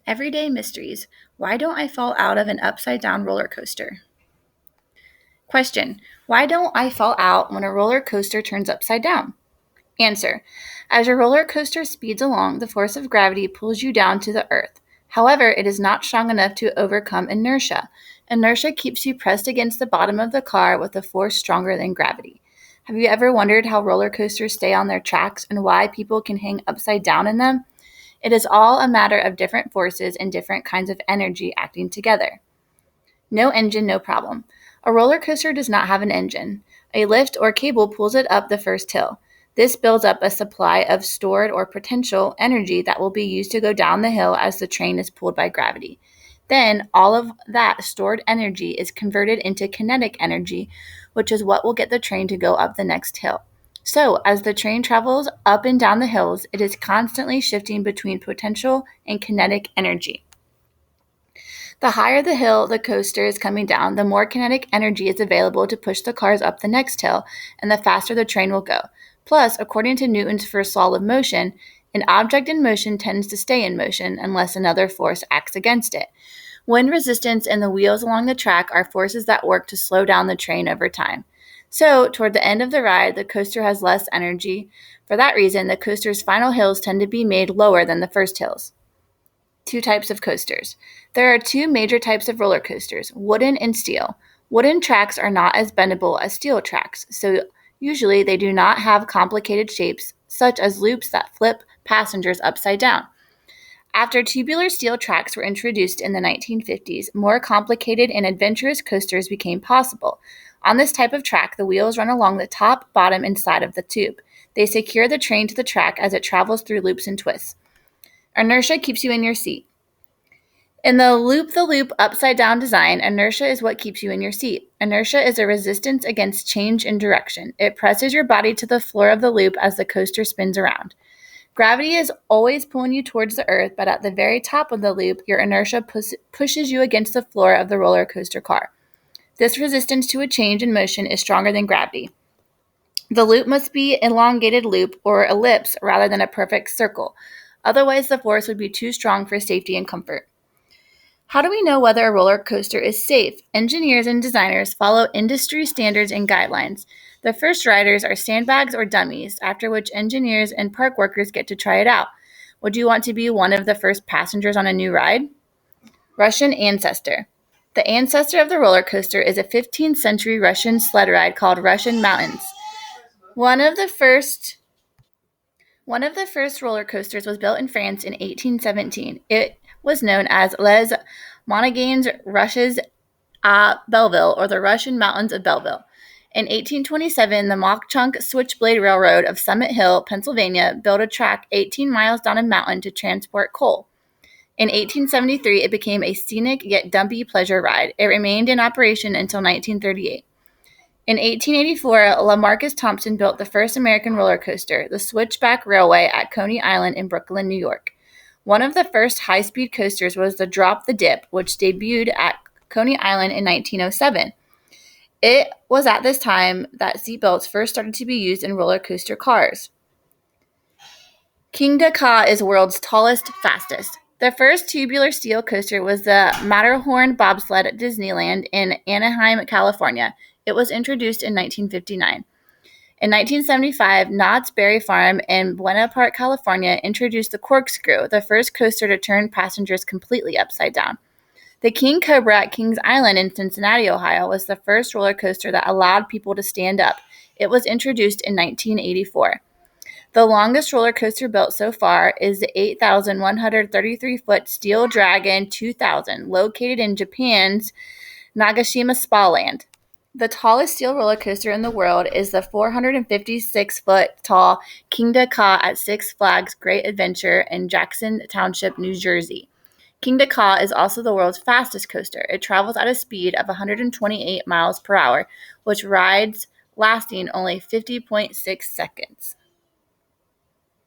Everyday mysteries. Why don't I fall out of an upside down roller coaster? Question. Why don't I fall out when a roller coaster turns upside down? Answer. As your roller coaster speeds along, the force of gravity pulls you down to the earth. However, it is not strong enough to overcome inertia. Inertia keeps you pressed against the bottom of the car with a force stronger than gravity. Have you ever wondered how roller coasters stay on their tracks and why people can hang upside down in them? It is all a matter of different forces and different kinds of energy acting together. No engine, no problem. A roller coaster does not have an engine. A lift or cable pulls it up the first hill. This builds up a supply of stored or potential energy that will be used to go down the hill as the train is pulled by gravity. Then, all of that stored energy is converted into kinetic energy, which is what will get the train to go up the next hill. So, as the train travels up and down the hills, it is constantly shifting between potential and kinetic energy. The higher the hill the coaster is coming down, the more kinetic energy is available to push the cars up the next hill, and the faster the train will go. Plus, according to Newton's first law of motion, an object in motion tends to stay in motion unless another force acts against it. Wind resistance and the wheels along the track are forces that work to slow down the train over time. So, toward the end of the ride, the coaster has less energy. For that reason, the coaster's final hills tend to be made lower than the first hills. Two types of coasters. There are two major types of roller coasters, wooden and steel. Wooden tracks are not as bendable as steel tracks, so usually they do not have complicated shapes, such as loops that flip passengers upside down. After tubular steel tracks were introduced in the 1950s, more complicated and adventurous coasters became possible. On this type of track, the wheels run along the top, bottom, and side of the tube. They secure the train to the track as it travels through loops and twists. Inertia keeps you in your seat. In the loop upside down design, inertia is what keeps you in your seat. Inertia is a resistance against change in direction. It presses your body to the floor of the loop as the coaster spins around. Gravity is always pulling you towards the earth, but at the very top of the loop, your inertia pushes you against the floor of the roller coaster car. This resistance to a change in motion is stronger than gravity. The loop must be an elongated loop or ellipse rather than a perfect circle. Otherwise, the force would be too strong for safety and comfort. How do we know whether a roller coaster is safe? Engineers and designers follow industry standards and guidelines. The first riders are sandbags or dummies, after which engineers and park workers get to try it out. Would you want to be one of the first passengers on a new ride? Russian ancestor. The ancestor of the roller coaster is a 15th century Russian sled ride called Russian Mountains. One of the first roller coasters was built in France in 1817. It was known as Les Montagnes Russes à Belleville, or the Russian Mountains of Belleville. In 1827, the Mauch-Chunk Switchblade Railroad of Summit Hill, Pennsylvania, built a track 18 miles down a mountain to transport coal. In 1873, it became a scenic yet dumpy pleasure ride. It remained in operation until 1938. In 1884, LaMarcus Thompson built the first American roller coaster, the Switchback Railway at Coney Island in Brooklyn, New York. One of the first high-speed coasters was the Drop the Dip, which debuted at Coney Island in 1907. It was at this time that seatbelts first started to be used in roller coaster cars. Kingda Ka is world's tallest, fastest. The first tubular steel coaster was the Matterhorn bobsled at Disneyland in Anaheim, California. It was introduced in 1959. In 1975, Knott's Berry Farm in Buena Park, California, introduced the Corkscrew, the first coaster to turn passengers completely upside down. The King Cobra at Kings Island in Cincinnati, Ohio, was the first roller coaster that allowed people to stand up. It was introduced in 1984. The longest roller coaster built so far is the 8,133-foot Steel Dragon 2000, located in Japan's Nagashima Spa Land. The tallest steel roller coaster in the world is the 456-foot tall Kingda Ka at Six Flags Great Adventure in Jackson Township, New Jersey. Kingda Ka is also the world's fastest coaster. It travels at a speed of 128 miles per hour, which rides lasting only 50.6 seconds.